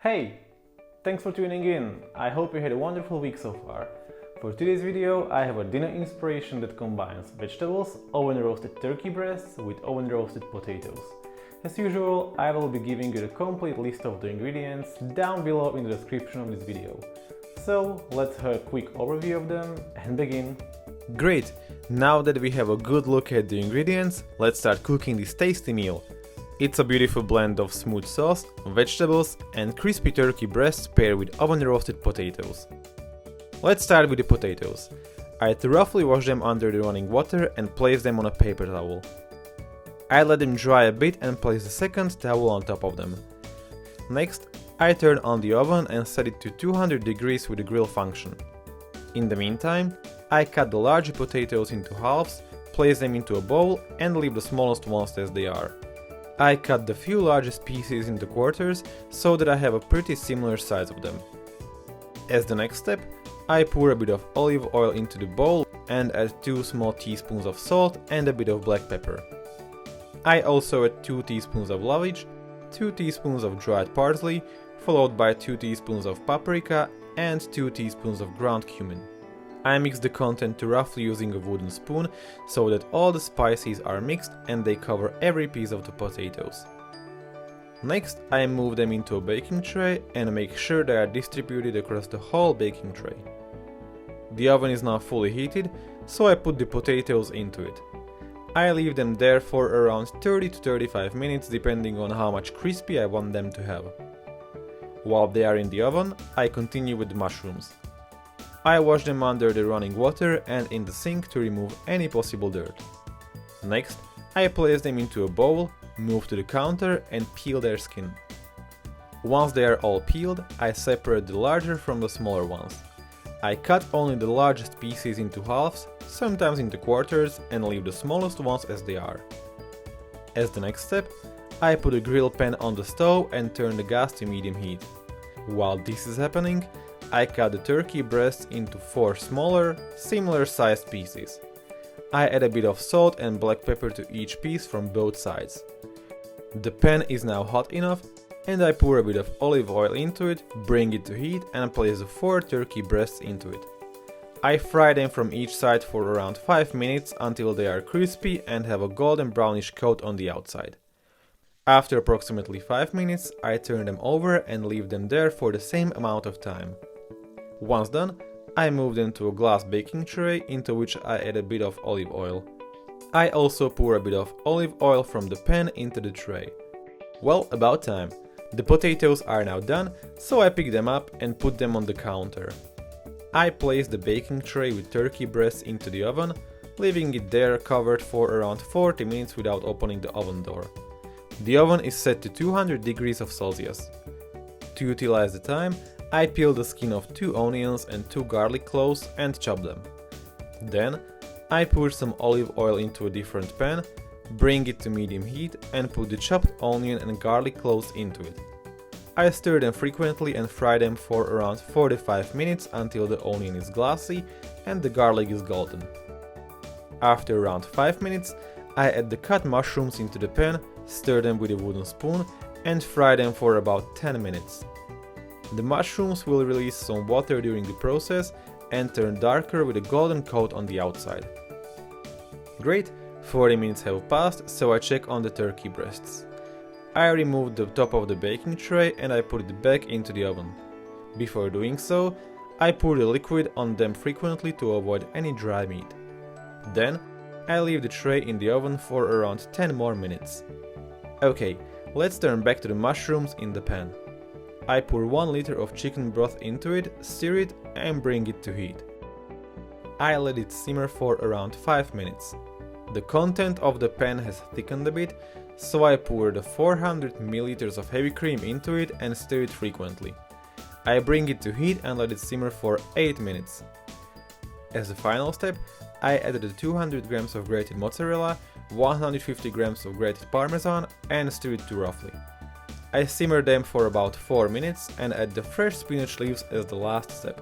Hey! Thanks for tuning in. I hope you had a wonderful week so far. For today's video I have a dinner inspiration that combines vegetables, oven roasted turkey breasts with oven roasted potatoes. As usual, I will be giving you the complete list of the ingredients down below in the description of this video. So let's have a quick overview of them and begin. Great! Now that we have a good look at the ingredients, let's start cooking this tasty meal. It's a beautiful blend of smooth sauce, vegetables and crispy turkey breasts paired with oven roasted potatoes. Let's start with the potatoes. I roughly wash them under the running water and place them on a paper towel. I let them dry a bit and place the second towel on top of them. Next, I turn on the oven and set it to 200 degrees with the grill function. In the meantime, I cut the larger potatoes into halves, place them into a bowl and leave the smallest ones as they are. I cut the few largest pieces into quarters so that I have a pretty similar size of them. As the next step, I pour a bit of olive oil into the bowl and add 2 small teaspoons of salt and a bit of black pepper. I also add 2 teaspoons of lovage, 2 teaspoons of dried parsley, followed by 2 teaspoons of paprika and 2 teaspoons of ground cumin. I mix the content to roughly using a wooden spoon so that all the spices are mixed and they cover every piece of the potatoes. Next, I move them into a baking tray and make sure they are distributed across the whole baking tray. The oven is now fully heated, so I put the potatoes into it. I leave them there for around 30 to 35 minutes depending on how much crispy I want them to have. While they are in the oven, I continue with the mushrooms. I wash them under the running water and in the sink to remove any possible dirt. Next, I place them into a bowl, move to the counter and peel their skin. Once they are all peeled, I separate the larger from the smaller ones. I cut only the largest pieces into halves, sometimes into quarters, and leave the smallest ones as they are. As the next step, I put a grill pan on the stove and turn the gas to medium heat. While this is happening, I cut the turkey breasts into 4 smaller, similar sized pieces. I add a bit of salt and black pepper to each piece from both sides. The pan is now hot enough and I pour a bit of olive oil into it, bring it to heat and place the 4 turkey breasts into it. I fry them from each side for around 5 minutes until they are crispy and have a golden brownish coat on the outside. After approximately 5 minutes, I turn them over and leave them there for the same amount of time. Once done, I move them to a glass baking tray into which I add a bit of olive oil. I also pour a bit of olive oil from the pan into the tray. Well, about time. The potatoes are now done, so I pick them up and put them on the counter. I place the baking tray with turkey breasts into the oven, leaving it there covered for around 40 minutes without opening the oven door. The oven is set to 200 degrees of Celsius. To utilize the time, I peel the skin of 2 onions and 2 garlic cloves and chop them. Then, I pour some olive oil into a different pan, bring it to medium heat and put the chopped onion and garlic cloves into it. I stir them frequently and fry them for around 45 minutes until the onion is glassy and the garlic is golden. After around 5 minutes, I add the cut mushrooms into the pan, stir them with a wooden spoon and fry them for about 10 minutes. The mushrooms will release some water during the process and turn darker with a golden coat on the outside. Great, 40 minutes have passed, so I check on the turkey breasts. I remove the top of the baking tray and I put it back into the oven. Before doing so, I pour the liquid on them frequently to avoid any dry meat. Then, I leave the tray in the oven for around 10 more minutes. Okay, let's turn back to the mushrooms in the pan. I pour 1 liter of chicken broth into it, stir it and bring it to heat. I let it simmer for around 5 minutes. The content of the pan has thickened a bit, so I pour the 400 ml of heavy cream into it and stir it frequently. I bring it to heat and let it simmer for 8 minutes. As a final step, I added the 200 grams of grated mozzarella, 150 grams of grated parmesan and stir it to roughly. I simmer them for about 4 minutes and add the fresh spinach leaves as the last step.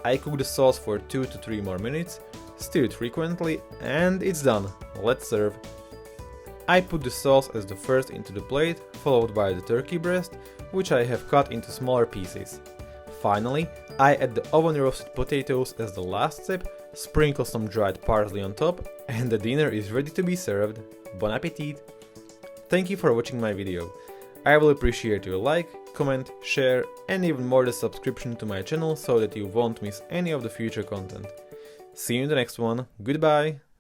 I cook the sauce for 2 to 3 more minutes, stir it frequently and it's done. Let's serve. I put the sauce as the first into the plate, followed by the turkey breast, which I have cut into smaller pieces. Finally, I add the oven roasted potatoes as the last step, sprinkle some dried parsley on top, and the dinner is ready to be served. Bon appetit! Thank you for watching my video. I will appreciate your like, comment, share, and even more the subscription to my channel so that you won't miss any of the future content. See you in the next one. Goodbye!